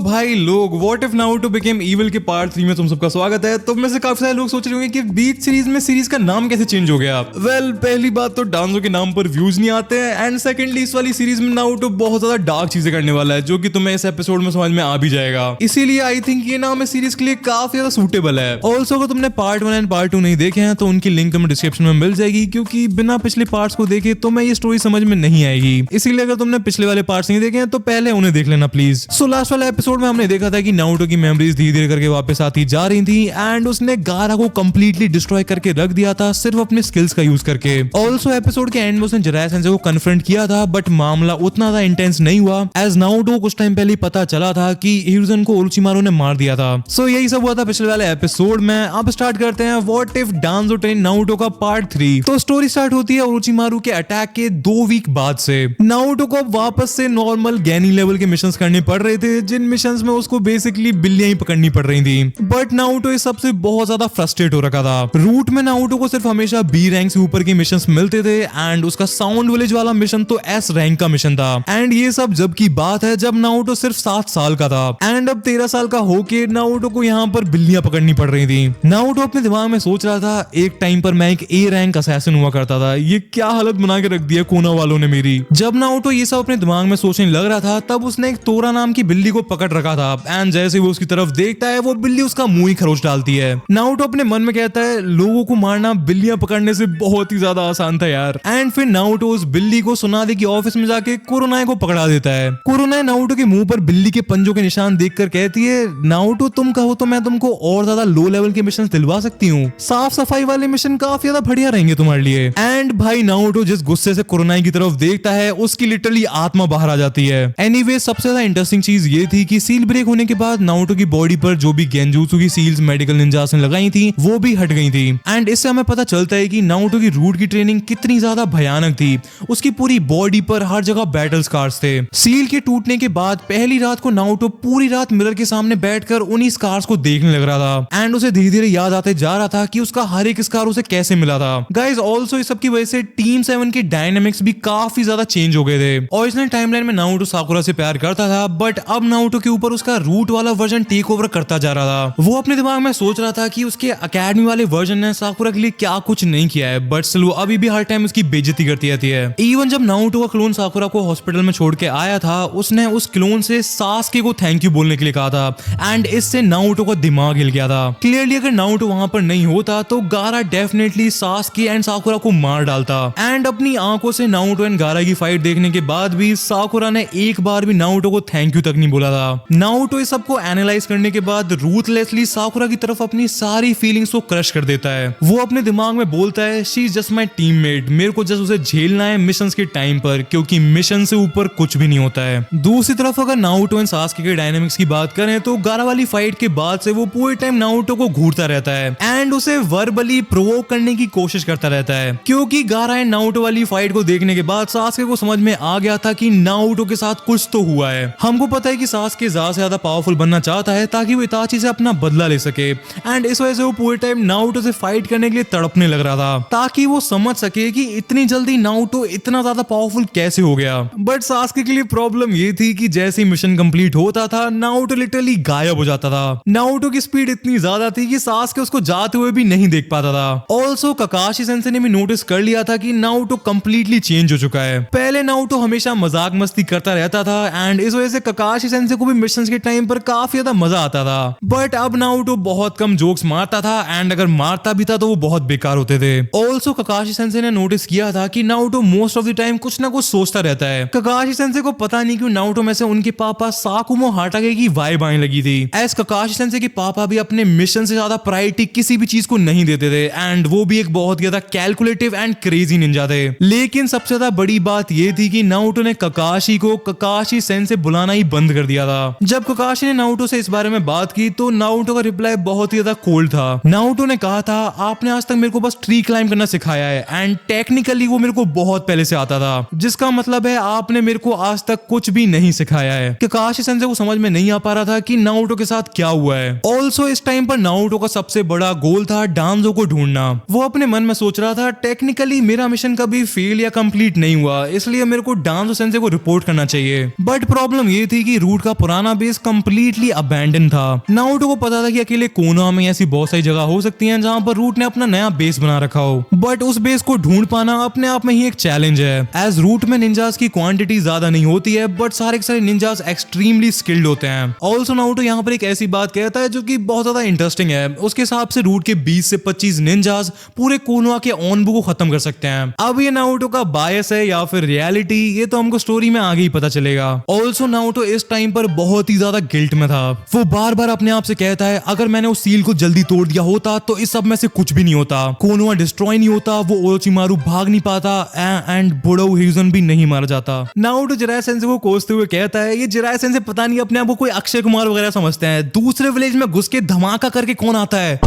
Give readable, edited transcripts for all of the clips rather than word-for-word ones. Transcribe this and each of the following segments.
भाई लोग what if Naruto became evil के पार्ट 3 में तुम सबका स्वागत है। तुम में से काफी सारे लोग सोच रहे होंगे कि बीच सीरीज में सीरीज का नाम कैसे चेंज हो गया। पहली बात तो डांजो के नाम पर व्यूज नहीं आते हैं एंड सेकंडली इस वाली सीरीज में नारुतो बहुत ज्यादा डार्क चीजें करने वाला है जो कि तुम्हें इस एपिसोड में समझ में आ भी जाएगा। इसीलिए आई थिंक ये नाम इस सीरीज के लिए काफी ज्यादा सूटेबल है। ऑल्सो अगर तुमने पार्ट 1 एंड पार्ट 2 नहीं देखे हैं तो उनकी लिंक तुम्हें डिस्क्रिप्शन में मिल जाएगी, क्योंकि बिना पिछले पार्ट्स को देखे तुम्हें ये स्टोरी समझ में नहीं आएगी। इसीलिए अगर तुमने पिछले वाले पार्ट्स नहीं देखे हैं तो पहले उन्हें देख लेना प्लीज। लास्ट वाले एपिसोड में हमने देखा था कि नारुतो की मेमोरीज धीरे धीरे करके वापस आती जा रही थी एंड उसने गारा को कंप्लीटली डिस्ट्रॉय करके रख दिया था सिर्फ अपने स्किल्स का यूज करके। ऑल्सो एपिसोड के एंड में उसने जिराया सेंसे को कन्फ्रंट किया था, बट मामला उतना ज्यादा इंटेंस नहीं हुआ एज नारुतो को कुछ टाइम पहले पता चला था कि हिरुzen को ओरोचिमारू ने मार दिया था। यही सब हुआ था पिछले वाले एपिसोड में। अब स्टार्ट करते हैं व्हाट इफ डांजो ट्रेन नारुतो का पार्ट 3। तो स्टोरी स्टार्ट होती है ओरोचिमारू के अटैक के 2 वीक बाद से। नारुतो को वापस से नॉर्मल गैनी लेवल के मिशंस करने पड़ रहे थे, जिन मिशंस में उसको बेसिकली बिल्लियां ही पकड़नी पड़ रही थी। बट नारुतो इस सबसे बहुत ज्यादा फ्रस्ट्रेट हो रखा था। रूट में नारुतो को सिर्फ हमेशा बी रैंक से ऊपर के मिशंस मिलते थे एंड उसका साउंड विलेज वाला मिशन तो एस रैंक का मिशन था। एंड ये सब जब की बात है जब नारुतो सिर्फ 7 साल का था एंड अब 13 साल का होके नारुतो को यहाँ पर बिल्लियां पकड़नी पड़ रही थी। नारुतो अपने दिमाग में सोच रहा था एक टाइम पर मैं एक ए रैंक असैसिन हुआ करता था, ये क्या हालत बना के रख दिया कोना वालों ने मेरी। जब नारुतो ये सब अपने दिमाग में सोचने लग रहा था तब उसने एक तोरा नाम की बिल्ली को पकड़ रखा था एंड जैसे वो उसकी तरफ देखता है वो बिल्ली उसका मुंह ही खरोच डालती है। नारुतो अपने मन में कहता है लोगों को मारना बिल्लियां पकड़ने से बहुत ही ज्यादा आसान था यार। एंड फिर नारुतो उस बिल्ली को सुनादे की ऑफिस में जाके कुरोनाए को पकड़ा देता है। कुरोनाए नारुतो के मुंह पर बिल्ली के पंजों के निशान देखकर कहती है नारुतो तुम कहो तो मैं तुमको और ज्यादा लो लेवल के मिशन दिलवा सकती हूँ, साफ सफाई वाले मिशन काफी ज्यादा बढ़िया रहेंगे तुम्हारे लिए। एंड भाई नारुतो जिस गुस्से से कुरोनाए की तरफ देखता है उसकी लिटरली आत्मा बाहर आ जाती है। एनीवे सबसे ज्यादा इंटरेस्टिंग चीज ये थी कि सील ब्रेक होने के बाद नारुतो की बॉडी पर जो भी गेंजूत्सु की सील्स मेडिकल निंजास ने लगाई थी वो भी हट गई थी। एंड इससे हमें पता चलता है कि नारुतो की रूट की ट्रेनिंग कितनी ज्यादा भयानक थी। उसकी पूरी बॉडी पर हर जगह बैटल स्कार्स थे। सील के टूटने के बाद पहली रात को नारुतो पूरी रात मिरर के सामने बैठकर उन्हीं स्कार्स को देखने लग रहा था एंड उसे धीरे धीरे याद आते जा रहा था कि उसका हर एक स्कार उसे कैसे मिला था। गाइस ऑल्सो इस सब की वजह से टीम 7 के डायनामिक्स भी काफी ज्यादा चेंज हो गए थे। ओरिजिनल टाइमलाइन में नारुतो साकुरा से प्यार करता था, बट अब नारुतो के ऊपर उसका रूट वाला वर्जन टेक ओवर करता जा रहा था। वो अपने दिमाग में सोच रहा था कि उसके अकेडमी वाले वर्जन ने साकुरा के लिए क्या कुछ नहीं किया है, बट स्टिल वो अभी भी हर टाइम उसकी बेइज्जती करती रहती है। इवन जब नारुतो का क्लोन साकुरा को हॉस्पिटल में छोड़ के आया था उसने उस क्लोन से सासके को थैंक यू बोलने के लिए कहा था एंड इससे नारुतो का दिमाग हिल गया था। क्लियरली अगर नारुतो वहां पर नहीं होता तो गारा डेफिनेटली सासके एंड साकुरा को मार डालता। एंड अपनी आंखों से नारुतो एंड गारा की फाइट देखने के बाद भी साकुरा ने एक बार भी नारुतो को थैंक यू तक नहीं बोला था। नारुतो इस सब को एनालाइज करने के बाद रूथलेसली साकुरा की तरफ अपनी सारी फीलिंग्स को क्रश कर देता है। वो अपने दिमाग में बोलता है she is just my teammate, मेरे को जस्ट उसे झेलना है मिशंस के टाइम पर, क्योंकि मिशन से ऊपर कुछ भी नहीं होता है। दूसरी तरफ अगर नारुतो एंड सासके के डायनामिक्स की बात करें तो गारा वाली फाइट के बाद से वो पूरे टाइम नारुतो को घूरता रहता है एंड उसे वर्बली प्रोवोक करने की कोशिश करता रहता है, क्योंकि गारा एंड नारुतो वाली फाइट को देखने के बाद सासके को समझ में आ गया था कि नारुतो के साथ कुछ तो हुआ है। हमको पता है कि सासके ज्यादा से ज्यादा पावरफुल बनना चाहता है ताकि वो इताची से अपना बदला ले सके एंड इस वजह से वो पूरे टाइम नारुतो से फाइट करने के लिए तड़पने लग रहा था ताकि वो समझ सके कि इतनी जल्दी नारुतो इतना ज्यादा पावरफुल कैसे हो गया। बट सासके के लिए प्रॉब्लम ये थी कि जैसे ही मिशन कंप्लीट होता था नारुतो लिटरली गायब हो जाता था। नारुतो की स्पीड इतनी ज्यादा थी कि सासके उसको जाते हुए भी नहीं देख पाता था। ऑल्सो ककाशी सेंसे ने भी नोटिस कर लिया था कि नारुतो कंप्लीटली चेंज हो चुका है। पहले नारुतो हमेशा मजाक मस्ती करता रहता था एंड इस वजह से ककाशी सेंसे को भी मिशंस के टाइम पर काफी ज्यादा मजा आता था, बट अब नारुतो बहुत कम जोक्स मारता था एंड अगर मारता भी था तो वो बहुत बेकार होते थे। ऑल्सो ककाशी सेंसे ने नोटिस किया था कि Naruto most of the time कुछ ना कुछ सोचता रहता है। ककाशी सेंसे को पता नहीं क्यों नारुतो में से उनके पापा साकुमो हाटागे की वाइब आने लगी थी। एज ककाशी सेंसे के पापा भी अपने मिशन से ज्यादा प्रायोरिटी किसी भी चीज को नहीं देते थे एंड वो भी एक बहुत ज्यादा कैलकुलेटिव एंड क्रेजी निंजा थे। लेकिन सबसे ज्यादा बड़ी बात ये थी कि नारुतो ने ककाशी को ककाशी सेंसे बुलाना ही बंद कर दिया था। जब ककाशी ने नारुतो से इस बारे में बात की तो नारुतो का रिप्लाई बहुत ही ज्यादा कोल्ड था। नारुतो ने कहा था आपने आज तक मेरे को बस ट्री क्लाइंब करना सिखाया है एंड टेक्निकली वो मेरे को बहुत पहले से आता था, जिसका मतलब है आपने मेरे को आज तक कुछ भी नहीं सिखाया है। ककाशी सेंसे को समझ में नहीं आ पा रहा था कि नारुतो के साथ क्या हुआ है। ऑल्सो इस टाइम पर नारुतो का सबसे बड़ा गोल था डांजो को ढूंढना। वो अपने मन में सोच रहा था टेक्निकली मेरा मिशन कभी फेल या कंप्लीट नहीं हुआ, इसलिए मेरे को डांजो सेंसे को रिपोर्ट करना चाहिए। बट प्रॉब्लम ये थी कि रूट का पुराना बेस कंप्लीटली अबैंडन था। नारुतो को पता था कि अकेले कोनोहा में ऐसी बहुत सारी जगह हो सकती हैं जहां पर रूट ने अपना नया बेस बना रखा हो, बट उस बेस को ढूंढ पाना अपने आप में ही एक चैलेंज है। एज रूट में निंजास की क्वांटिटी ज्यादा नहीं होती है, बट सारे के सारे निंजास एक्सट्रीमली स्किल्ड होते हैं। ऑल्सो नारुतो यहाँ पर एक ऐसी बात कहता है जो कि बहुत ज्यादा इंटरेस्टिंग है। उसके हिसाब से रूट के 20 से 25 निंजास पूरे कोनोहा के ऑनबू को खत्म कर सकते हैं। अब ये नारुतो का बायस है या फिर रियलिटी, ये तो हमको स्टोरी में आगे ही पता चलेगा। ऑल्सो नारुतो इस टाइम पर बहुत ही ज्यादा गिल्ट में था। वो बार बार अपने आप से कहता है अगर मैंने उस सील को जल्दी तोड़ दिया होता तो इस सब में से कुछ भी नहीं होता, कोनोहा डिस्ट्रॉय नहीं होता, वो ओरोचिमारू भाग नहीं पाता एंड बुडो हियुजन भी नहीं मारा जाता। नारुतो जिराया सेंसे को कोसते हुए कहता है ये जिराया सेंसे पता नहीं अपने आप को कोई अक्षय कुमार वगैरह समझते हैं, दूसरे विलेज में घुस के धमाका करके कौन आता है।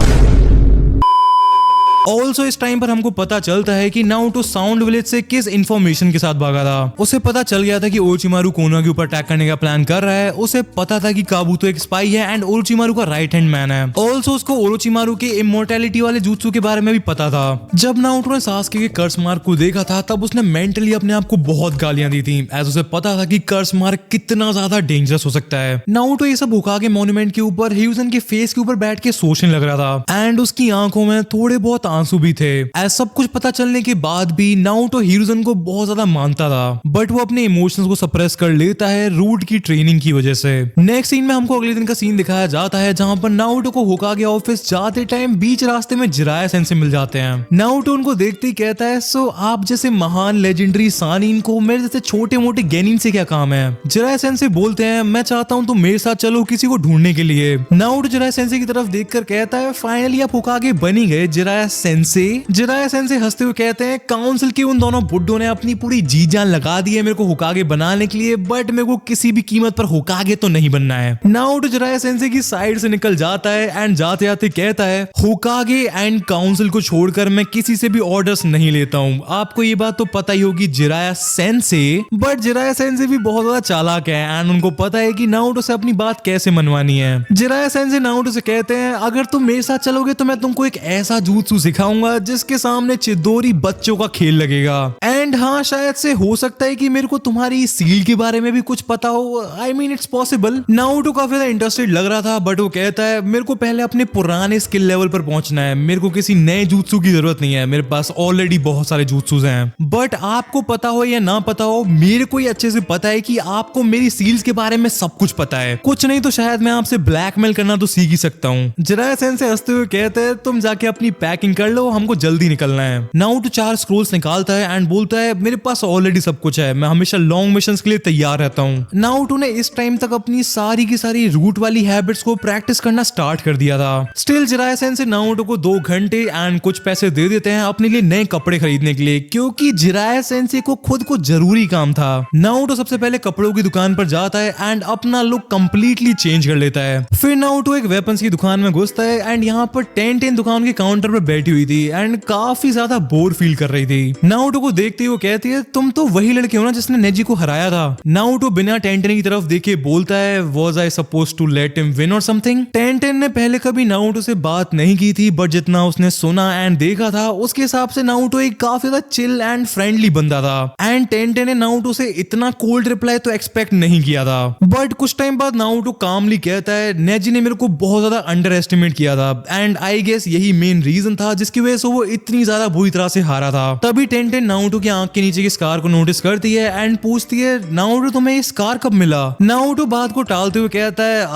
ऑल्सो इस टाइम पर हमको पता चलता है कि नारुतो साउंड विलेज से किस इंफॉर्मेशन के साथ भागा था। उसे पता चल गया था कि ओरोचिमारू कोनोहा के ऊपर अटैक करने का प्लान कर रहा है। उसे पता था कि काबूतो एक स्पाई है एंड ओरोचिमारू का राइट हैंड मैन है। ऑल्सो उसको ओरोचिमारू के इमोर्टैलिटी वाले जुत्सु के बारे में भी पता था। जब नारुतो ने सासके के कर्स मार्क को देखा था तब उसने मेंटली अपने आप को बहुत गालियां दी थी, एज उसे पता था कि कर्स मार्क कितना ज्यादा डेंजरस हो सकता है। नारुतो ये सब होकागे मॉन्यूमेंट के ऊपर हियुजन के फेस के ऊपर बैठ के सोचने लग रहा था एंड उसकी आंखों में थोड़े बहुत आंसू भी थे। ऐसा सब कुछ पता चलने के बाद भी नारुतो हियुजन को बहुत ज्यादा मानता था, बट वो अपने इमोशंस को सप्रेस कर लेता है रूट की ट्रेनिंग की वजह से। नेक्स्ट सीन में हमको अगले दिन का सीन दिखाया जाता है जहां पर नारुतो को होकागे ऑफिस जाते टाइम बीच रास्ते में जिराया सेंसे मिल जाते हैं। नारुतो उनको देखते ही कहता है सो आप जैसे महान लेजेंडरी सानिन को मेरे जैसे छोटे मोटे गेनिन से क्या काम है। जिराया सेंसे बोलते हैं मैं चाहता हूँ तुम मेरे साथ चलो किसी को ढूंढने के लिए। नारुतो जिराया सेंसे की तरफ देखकर कहता है फाइनली आप होकागे बन ही गए जिराया सेंसे। जिराया सेंसे हंसते हुए कहते हैं काउंसिल के उन दोनों बुड्ढों ने अपनी पूरी जी जान लगा दी है मेरे को होकागे बनाने के लिए, बट मेरे को किसी भी कीमत पर होकागे तो नहीं बनना है। नारुतो जिराया सेंसे की साइड से निकल जाता है एंड जाते जाते कहता है होकागे एंड काउंसिल को छोड़कर मैं किसी से भी ऑर्डर्स नहीं लेता हूँ। आपको ये बात तो पता ही होगी Jiraiya sensei, but Jiraiya sensei भी बहुत ज्यादा चालाक है एंड उनको पता है कि नारुतो से अपनी बात कैसे मनवानी है। जिराया सेंसे नारुतो से कहते हैं अगर तुम मेरे साथ चलोगे तो मैं तुमको एक ऐसा jutsu सिखाऊंगा जिसके सामने चिदोरी बच्चों का खेल लगेगा। एंड हाँ शायद से हो सकता है कि मेरे को तुम्हारी सील के बारे में भी कुछ पता हो। I mean it's possible. Naruto काफी ज्यादा इंटरेस्टेड लग रहा था, बट वो कहता है मेरे को पहले अपने पुराने स्किल लेवल पर पहुंचना है, मेरे को किसी नए jutsu की जरूरत नहीं है, मेरे पास ऑलरेडी बहुत सारे jutsus हैं। बट आपको पता हो या ना पता हो मेरे को ये अच्छे से पता है कि आपको मेरी सील्स के बारे में सब कुछ पता है, कुछ नहीं तो शायद मैं आपसे ब्लैकमेल करना तो सीख ही सकता हूँ। जिराया सेंसे हंसते हुए कहते हैं तुम जाके अपनी पैकिंग कर लो, हमको जल्दी निकलना है। नारुतो 4 स्क्रोल्स निकालता है एंड बोलता है मेरे पास ऑलरेडी सब कुछ है, मैं हमेशा लॉन्ग मिशंस के लिए तैयार रहता हूँ। नारुतो ने इस टाइम तक अपनी सारी की सारी रूट वाली हैबिट्स को प्रैक्टिस करना स्टार्ट कर दिया था। स्टिल जिराया सेंसे नारुतो को 2 घंटे एंड कुछ पैसे दे देते हैं अपने लिए नए कपड़े खरीदने के लिए, क्योंकि जिराया सेंसे को खुद को जरूरी काम था। नारुतो सबसे पहले कपड़ों की दुकान पर जाता है एंड अपना लुक कंप्लीटली चेंज कर लेता है। फिर नारुतो एक वेपन्स की दुकान में घुसता है एंड यहाँ पर 10 दुकान के काउंटर पर बैठी हुई थी एंड काफी ज्यादा बोर फील कर रही थी। नारुतो को देखते ही वो कहती है तुम तो वही लड़के हो ना जिसने नेजी को हराया था। नारुतो बिना टेंटेन की तरफ देखे बोलता है was I supposed to let him win और समथिंग। टेंटेन ने पहले कभी नारुतो से बात नहीं की थी, बट जितना उसने सुना एंड देखा था उसके हिसाब से नारुतो एक काफी ज्यादा चिल एंड फ्रेंडली बंदा था एंड टेंटेन ने नारुतो से इतना कोल्ड रिप्लाई तो एक्सपेक्ट नहीं किया था। बट कुछ टाइम बाद नारुतो कामली कहता है नेजी ने मेरे को बहुत ज्यादा अंडर एस्टिमेट किया था एंड आई गेस यही मेन रीजन था जिसकी वजह से वो इतनी ज्यादा बुरी तरह से हारा था। तभी टेंटेन नारुतो की आंख के नीचे की स्कार को नोटिस करती है एंड पूछती है नारुतो तुम्हें ये स्कार कब मिला। नारुतो बात को टालते हुए कहता है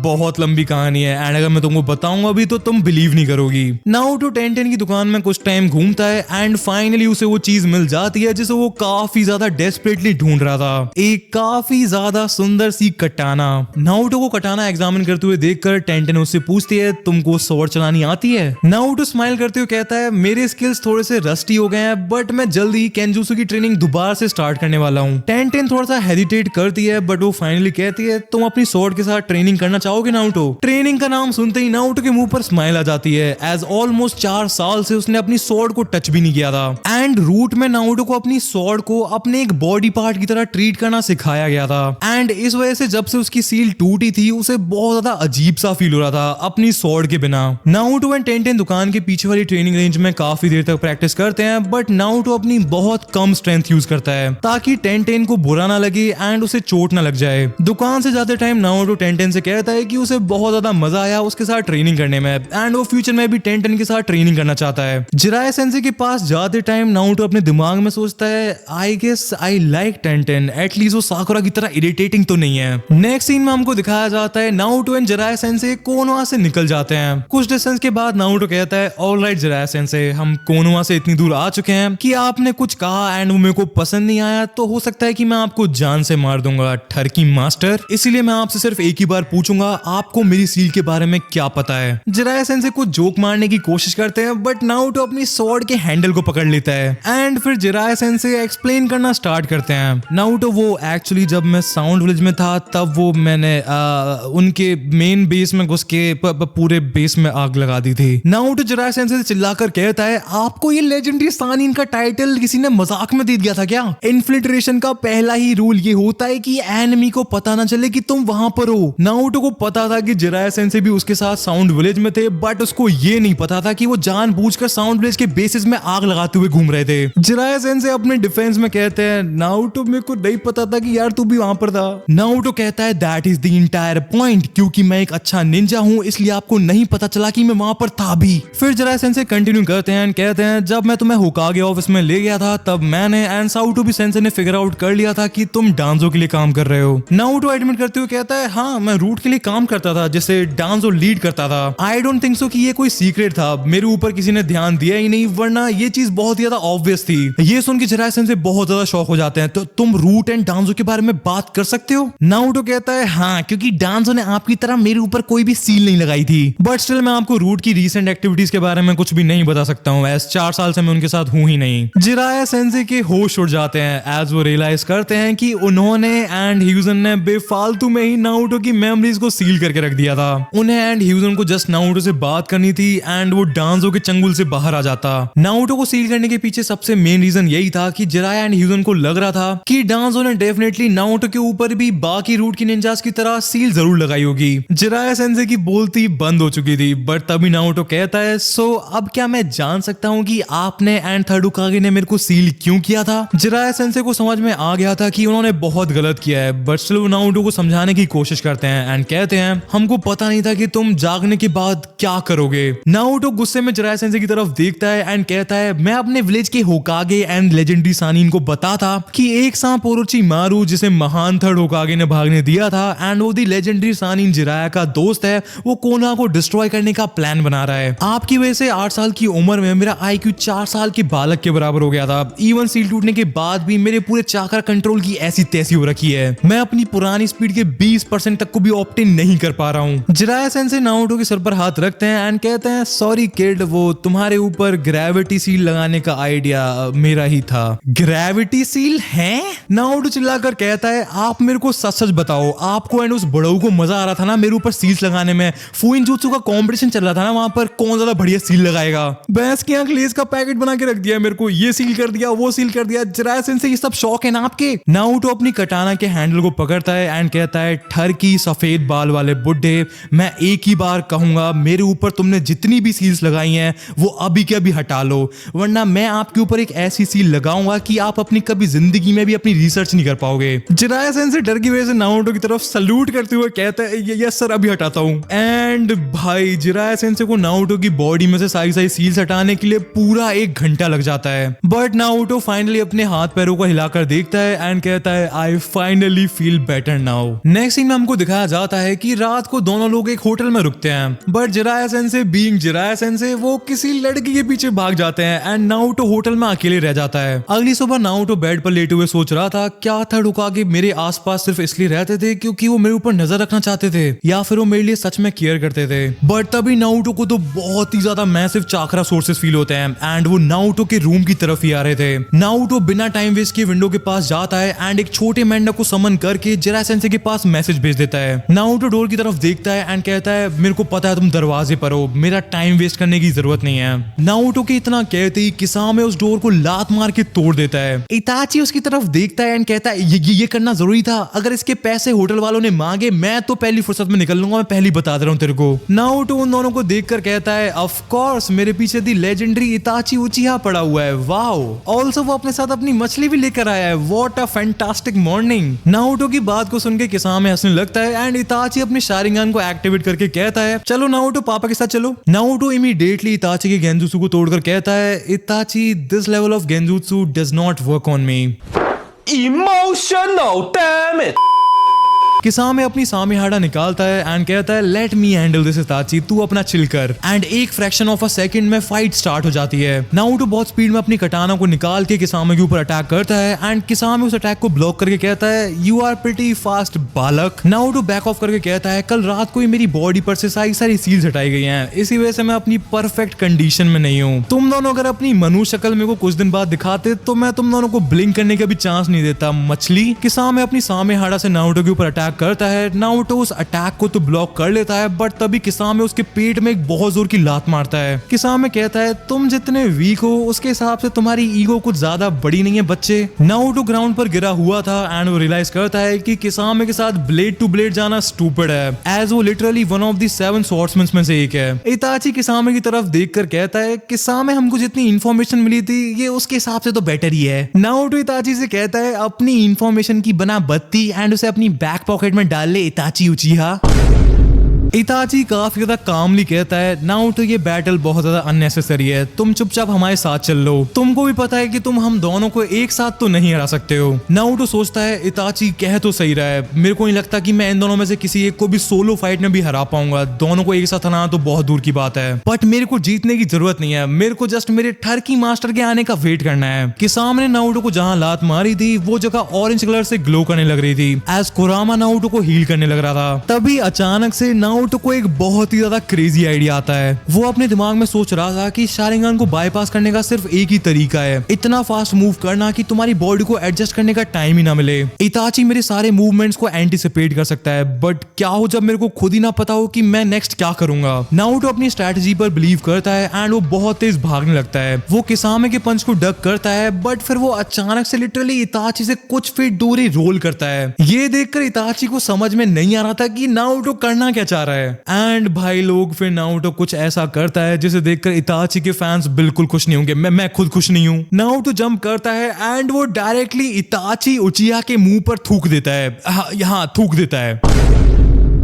बहुत लंबी कहानी है एंड अगर मैं तुमको बताऊंगा अभी तो तुम बिलीव नहीं करोगी। नारुतो टेंटेन की दुकान में कुछ टाइम घूमता है एंड फाइनली उसे वो चीज मिल जाती है जिसे वो काफी ज्यादा डेस्परेटली ढूंढ रहा था, एक काफी ज्यादा सुंदर सी कटाना। नारुतो को कटाना एग्जामिन करते हुए देखकर टेंटेन उससे पूछती है तुमको स्वॉर्ड चलानी आती है। नारुतो स्माइल करते हुए कहता है मेरे स्किल्स थोड़े से रस्टी हो गए हैं, बट मैं जल्दी ही केंजुत्सु की ट्रेनिंग दोबारा से स्टार्ट करने वाला हूँ। टेंटेन थोड़ा सा हेजिटेट करती है, बट वो फाइनली कहती है तुम अपनी स्वॉर्ड के साथ ट्रेनिंग करना चाहोगे नारुतो। ट्रेनिंग का नाम सुनते ही नारुतो के मुंह पर स्माइल आ जाती है, एज ऑलमोस्ट 4 साल से उसने अपनी स्वॉर्ड को टच भी नहीं किया था एंड रूट में नारुतो को अपनी स्वॉर्ड को अपने एक बॉडी पार्ट की तरह ट्रीट करना सिखाया गया था एंड इस वजह से जब से उसकी सील टूटी थी उसे बहुत ज्यादा अजीब सा फील हो रहा था अपनी स्वॉर्ड के बिना। नारुतो एंड टेंटेन दुकान के पीछे वाली ट्रेनिंग रेंज में काफी देर तक प्रैक्टिस करते हैं, बट नारुतो अपनी बहुत कम स्ट्रेंथ यूज करता है ताकि टेंटेन को बुरा ना लगे एंड उसे चोट ना लग जाए। दुकान से जाते टाइम नारुतो टेंटेन से कहता है कि उसे बहुत ज्यादा मजा आया उसके साथ ट्रेनिंग करने में एंड वो फ्यूचर में भी टेंटेन के साथ ट्रेनिंग करना चाहता है। जिराया सेंसे के पास जाते टाइम नारुतो अपने दिमाग में सोचता है I guess I like Tenten, at least वो साकुरा की तरह इरिटेटिंग तो नहीं है। नेक्स्ट सीन में हमको दिखाया जाता है Naruto and Jiraiya sensei Konoha से निकल जाते हैं। कुछ डिस्टेंस के बाद नारुतो कहता है ऑलराइट जिराया सेंसे, हम कोनोहा से इतनी दूर आ चुके हैं कि आपने कुछ कहा एंड वो मेरे को पसंद नहीं आया, तो हो सकता है कि मैं आपको जान से मार दूंगा ठरकी मास्टर। इसीलिए मैं आपसे सिर्फ एक ही बार पूछूंगा, आपको मेरी सील के बारे में क्या पता है। जिराया सेंसे कुछ जोक मारने की कोशिश करते हैं बट नारुतो अपनी स्वॉर्ड के हैंडल को पकड़ लेता है एंड फिर जिराया सेंसे एक्सप्लेन करना स्टार्ट करते हैं। नारुतो वो एक्चुअली जब मैं साउंड विलेज में था तब वो मैंने उनके मेन बेस में घुस के पूरे बेस में आग लगा दी थी। नारुतो जिराया सेंसे से चिल्लाकर कहता है आपको ये लेजेंडरी सानिन का टाइटल किसी ने मजाक में दे दिया था क्या? इन्फिल्ट्रेशन का पहला ही रूल ये होता है कि एनिमी को पता ना चले कि तुम वहां पर हो। नारुतो को पता था कि जिराया सेंसे भी उसके साथ साउंड विलेज में थे बट उसको ये नहीं पता था कि वो जानबूझकर साउंड विलेज के बेसिस में आग लगाते हुए घूम रहे थे। जिराया सेंसे अपने डिफेंस में कहते हैं नारुतो मेरे को नहीं पता था कि यार तू भी वहां पर था। नारुतो कहता है that is the entire point, क्योंकि मैं एक अच्छा निंजा हूं इसलिए आपको नहीं पता चला कि मैं वहां पर था भी। फिर जिराया सेंसे कंटिन्यू करते हैं, कहते हैं जब मैं तुम्हें होकागे ऑफिस में ले गया था तब मैंने एंड साउटो भी सेंसे ने फिगर आउट कर लिया था कि तुम डांजो के लिए काम कर रहे हो। नारुतो एडमिट करते हुए कहता है हाँ मैं रूट के लिए काम करता था जिसे डांजो लीड करता था। आई डोंट थिंक सो कि ये कोई सीक्रेट था, मेरे ऊपर किसी ने ध्यान दिया ही नहीं वरना ये चीज बहुत ज्यादा ऑब्वियस थी। ये सुन के जिराया सेंसे बहुत ज्यादा शॉक हो जाते हैं, तो तुम रूट एंड डांजो के बारे में बात कर सकते हो? नारुतो कहता है हाँ क्योंकि डांजो ने आपकी तरह मेरे ऊपर कोई भी सील नहीं लगाई थी, बट स्टिल मैं आपको रूट की रीसेंट एक्टिविटीज के बारे में कुछ भी नहीं बता सकता हूँ, एज 4 साल से मैं उनके साथ हूँ ही नहीं। जिराया सेंसे के होश उड़ जाते हैं एज वो रियलाइज करते हैं कि उन्होंने एंड ह्यूजन ने बेफालतू में ही नारुतो की मेमोरीज को सील करके रख दिया था। उन्हें एंड ह्यूजन को जस्ट नारुतो से बात करनी थी एंड वो डांजो के चंगुल से बाहर आ जाता। नारुतो को सील करने के पीछे सबसे मेन रीजन यही था कि जिराया एंड ह्यूजन को लग रहा था कि डांजो ने डेफिनेटली नारुतो के ऊपर भी बाकी रूट की निंजास की तरह सील जरूर लगाई होगी। जिराया सेंसे की बोलती बंद हो चुकी थी बट तभी नारुतो कहता है सो अब क्या मैं जान सकता हूँ कि आपने एंड थर्ड होकागे ने मेरे को सील क्यों किया था? जिराया सेंसे को समझ में आ गया था कि उन्होंने बहुत गलत किया है बट स्टिल वो नारुतो को समझाने की कोशिश करते हैं एंड कहते हैं हमको पता नहीं था कि तुम जागने के बाद क्या करोगे। नारुतो गुस्से में जिराया सेंसे की तरफ देखता है एंड कहता है मैं अपने विलेज के होकागे एंड लेजेंडरी सानिन को बता था कि एक सांप ओरोचिमारू जिसे महान थर्ड होकागे ने भागने दिया था एंड वो दी लेजेंडरी सानिन जिराया का दोस्त है, वो कोनोहा को डिस्ट्रॉय करने का प्लान बना रहा है। आपकी वजह से 8 साल की उम्र में मेरा IQ 4 साल के बालक के बराबर हो गया था। इवन सील टूटने के बाद भी मेरे पूरे चाकरा कंट्रोल की ऐसी तैसी हो रखी है, मैं अपनी पुरानी स्पीड के 20% तक को भी ऑप्टेन नहीं कर पा रहा हूँ। जिराया सेंसे नारुतो के सर पर हाथ रखते हैं एंड कहते हैं सॉरी किड, वो तुम्हारे ऊपर ग्रेविटी सील लगाने का आइडिया मेरा ही था। ग्रेविटी सील है? नारुतो चिल्लाकर कहता है आप मेरे को सच सच बताओ, आपको एंड उस बड़ऊ को मजा आ रहा था ना मेरे ऊपर सील्स लगाने में? फुइनजुत्सु का कंपटीशन चल रहा था ना वहां पर, कौन ज्यादा बढ़िया सील लगाएगा? भैंस की आंख लेस का पैकेट बना के रख दिया मेरे को, ये सील कर दिया वो सील कर दिया। जिराया सेंसे ये सब शौक है ना आपके? नारुतो अपनी कटाना के हैंडल को पकड़ता है एंड कहता है ठरकी सफेद बाल वाले बुड्ढे, मैं एक ही बार कहूंगा मेरे ऊपर तुमने जितनी भी सील्स लगाई हैं वो अभी के अभी हटा लो, वरना मैं आपके ऊपर एक ऐसी सील लगाऊंगा कि आप अपनी कभी जिंदगी में भी अपनी रिसर्च नहीं कर पाओगे। जिराया सेंसे डर की वजह से नारुतो की तरफ सल्यूट करते हुए कहता है यस सर अभी हटाता हूँ। एंड भाई जिराया सेंसे को नारुतो की बॉडी में से सारी सील्स हटाने के लिए पूरा 1 घंटा लग जाता है, बट नारुतो फाइनली अपने हाथ पैरों को हिलाकर देखता है एंड कहता है I finally feel better now. Next scene में हमको दिखाया जाता है कि रात को दोनों लोग एक होटल में रुकते हैं but Jiraiya sensei being Jiraiya sensei वो किसी लड़की के पीछे भाग जाते हैं एंड नारुतो होटल में अकेले रह जाता है। अगली सुबह नारुतो बेड पर लेटे हुए सोच रहा था क्या थर्ड होकागे मेरे आसपास सिर्फ इसलिए रहते थे क्योंकि वो मेरे ऊपर नजर रखना चाहते थे या फिर वो मेरे लिए सच में केयर करते थे। बट तभी नारुतो को तो बहुत ही ज्यादा मैसिव चाकरा सोर्सेस फील होते हैं एंड वो नारुतो के रूम की तरफ ही आ रहे थे। नारुतो बिना टाइम वेस्ट किए विंडो के पास जाता है एंड एक छोटे मेंढक को समन करके जिराया सेंसे के पास मैसेज भेज देता है। नारुतो डोर की तरफ देखता है एंड कहता है मेरे को पता है तुम दरवाजे पर हो, मेरा टाइम वेस्ट करने की जरूरत नहीं है। नारुतो के इतना कहते ही किसामे उस डोर को लात मार के तोड़ देता है। इताची उसकी तरफ देखता है एंड कहता है ये करना जरूरी था, अगर इसके पैसे होटल वालों ने मांगे मैं तो पहली फुर्सत में निकल लूंगा, मैं पहली बता दे रहा हूँ तेरे को। नारुतो उन दोनों को देखकर कहता है ऑफ कोर्स मेरे पीछे दी लेजेंडरी इताची उचिहा पड़ा हुआ है, वाओ। ऑल्सो वो अपने साथ अपनी मछली भी लेकर आया है। What a fantastic morning. Naruto की बात को सुन के किसामे हंसने लगता है एंड इताची अपने शारिंगान को एक्टिवेट करके कहता है चलो नारुतो पापा के साथ चलो। नारुतो इमीडिएटली इताची के गेंजुत्सु को तोड़कर कहता है इताची this level of genjutsu does not work on me. Emotional damage. किसामे अपनी सामेहाड़ा निकालता है एंड कहता है लेट मी हैंडल दिस इताची, तू अपना चिल कर। एंड एक फ्रैक्शन ऑफ अ सेकंड में फाइट स्टार्ट हो जाती है। नारुतो बहुत स्पीड में अपनी कटाना को निकाल के किसामे के ऊपर अटैक करता है एंड किसामे उस अटैक को ब्लॉक करके कहता है यू आर प्रीटी फास्ट बालक। नारुतो बैक ऑफ करके कहता है कल रात को ही मेरी बॉडी पर से सारी सील्स हटाई गई हैं, इसी वजह से मैं अपनी परफेक्ट कंडीशन में नहीं हूँ। तुम दोनों अगर अपनी मनुष्य शक्ल मेरे को कुछ दिन बाद दिखाते तो मैं तुम दोनों को ब्लिंक करने का भी चांस नहीं देता मछली। किसामे अपनी सामेहाड़ा से नारुतो के ऊपर अटैक करता है। नारुतो उस अटैक को तो ब्लॉक कर लेता है बट तभी किसामे उसके पेट में एक बहुत जोर की लात मारता है। किसामे कहता है तुम जितने वीक हो उसके हिसाब से तुम्हारी ईगो कुछ ज्यादा बड़ी नहीं है बच्चे। नारुतो ग्राउंड पर गिरा हुआ था एंड वो रियलाइज करता है कि किसामे के साथ ब्लेड टू ब्लेड जाना स्टूपिड है, एज वो literally one of the 7 swordsman में से एक है। इताची किसामे की तरफ देखकर कहता है किसामे हमको जितनी इंफॉर्मेशन मिली थी ये उसके हिसाब से तो बेटर ही है। नारुतो इताची से कहता है अपनी इंफॉर्मेशन की बना बत्ती एंड उसे अपनी बैक पॉकेट में डाल ले इताची उचिहा। इताची काफी ज्यादा कामली कहता है नारुतो ये बैटल बहुत ज्यादा अननेसेसरी है, तुम चुपचाप हमारे साथ चल लो, तुमको भी पता है कि तुम हम दोनों को एक साथ तो नहीं हरा सकते हो। नारुतो सोचता है इताची कह तो सही रहा है, मेरे को नहीं लगता कि मैं इन दोनों में से किसी एक को भी सोलो फाइट में भी हरा पाऊंगा, दोनों को एक साथ हराना तो बहुत दूर की बात है। बट मेरे को जीतने की जरूरत नहीं है, मेरे को जस्ट मेरे ठरकी मास्टर के आने का वेट करना है। किसामे ने नारुतो को जहां लात मारी थी वो जगह ऑरेंज कलर से ग्लो करने लग रही थी एज कुरामा नारुतो को हील करने लग रहा था। तभी अचानक से नारुतो को एक बहुत ही ज्यादा क्रेजी आइडिया आता है। वो अपने दिमाग में सोच रहा था कि शारिंगान को बाईपास करने का सिर्फ एक ही तरीका है, इतना फास्ट मूव करना कि तुम्हारी बॉडी को एडजस्ट करने का टाइम ही ना मिले। इताची मेरे सारे मूवमेंट्स को एंटिसिपेट कर सकता है बट क्या हो जब मेरे को खुद ही ना पता हो कि मैं नेक्स्ट क्या करूंगा। नारुतो अपनी स्ट्रेटजी पर बिलीव करता है एंड वो बहुत तेज भागने लगता है। वो किसामे के पंच को डक करता है बट फिर वो अचानक से लिटरली इताची से कुछ फीट दूर ही रोल करता है। ये देखकर इताची को समझ में नहीं आ रहा था कि नारुतो करना क्या चाह रहा है। एंड भाई लोग फिर नारुतो कुछ ऐसा करता है जिसे देखकर इताची के फैंस बिल्कुल खुश नहीं होंगे, मैं खुद खुश नहीं हूँ। नारुतो जंप करता है एंड वो डायरेक्टली इताची उचिहा के मुंह पर थूक देता है, यहाँ थूक देता है।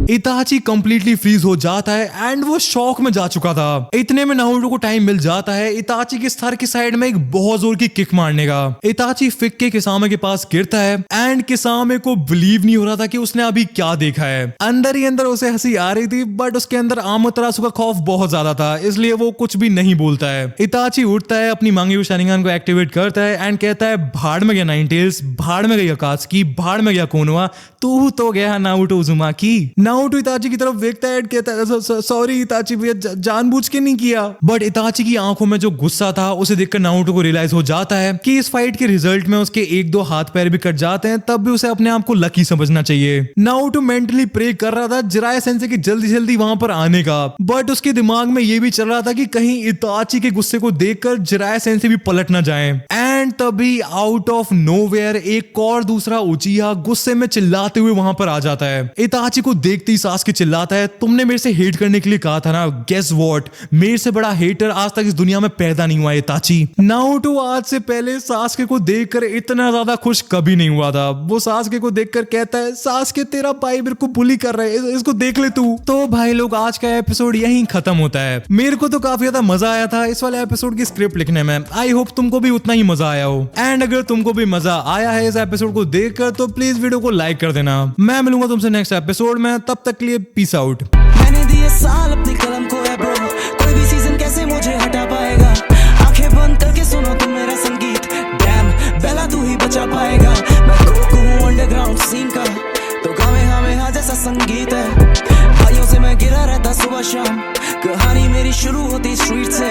इताची कंप्लीटली फ्रीज हो जाता है एंड वो शॉक में जा चुका था। इतने में नारुतो को टाइम मिल जाता है इताची के सर की साइड में एक बहुत जोर की किक मारने का। इताची फिक के किसामे के पास गिरता है एंड किसामे को बिलीव नहीं हो रहा था कि उसने अभी क्या देखा है। अंदर ही अंदर उसे हंसी आ रही थी बट उसके अंदर आमोतेरासु का खौफ बहुत ज्यादा था, इसलिए वो कुछ भी नहीं बोलता है। इताची उठता है, अपनी मांगी हुई शारिंगान को एक्टिवेट करता है एंड कहता है भाड़ में गया नाइनटेल्स, भाड़ में गया अकात्सुकी, भाड़ में गया कोनोहा, तू तो गया नारुतो उज़ुमाकी। नारुतो इताची की तरफ देखता है, कहता है सॉरी इताची भैया, जानबूझ के नहीं किया। बट इताची की आंखों में जो गुस्सा था उसे देखकर नारुतो को रियलाइज हो जाता है कि इस फाइट के रिजल्ट में उसके 1-2 हाथ पैर भी कट जाते हैं, तब भी उसे अपने आप को लकी समझना चाहिए। नारुतो मेंटली प्रे कर रहा था जिराया सेंसे के जल्दी जल्दी वहां पर आने का, बट उसके दिमाग में ये भी चल रहा था कि कहीं इताची के गुस्से को देखकर जिराया सेंसे भी पलट ना जाए। एंड तभी आउट ऑफ नोवेयर एक और दूसरा उचिहा गुस्से में चिल्लाते हुए वहां पर आ जाता है। इताची को देखते ही सासके चिल्लाता है, तुमने मेरे से हेट करने के लिए कहा था ना, गेस व्हाट, मेरे से बड़ा हेटर आज तक इस दुनिया में पैदा नहीं हुआ इताची। नारुतो आज से पहले सासके को देखकर इतना ज्यादा खुश कभी नहीं हुआ था। वो सासके को देखकर कहता है, सासके तेरा भाई मेरे को बुली कर रहा है, इसको देख ले तू। तो भाई लोग आज का एपिसोड यहीं खत्म होता है। मेरे को तो काफी ज्यादा मजा आया था इस वाले एपिसोड की स्क्रिप्ट लिखने में। आई होप तुमको भी उतना ही मजा आया हो। एंड अगर तुमको भी मजा आया है इस एपिसोड को देखकर तो प्लीज वीडियो को लाइक कर देना। मैं मिलूंगा तुमसे नेक्स्ट एपिसोड में, तब तक के लिए पीस आउट। मैंने दिए साल अपनी कलम को है ब्रो, कोई भी सीजन कैसे मुझे हटा पाएगा। आंखें बंद करके सुनो तुम मेरा संगीत, डैम बेला तू ही बचा पाएगा। मैं गोकू हूँ अंडरग्राउंड सीन का, तो गावे हमें हाँ जैसा संगीत है। भाइयों से मैं गिरा रहता सुबह शाम, कहानी मेरी शुरू होती स्ट्रीट से।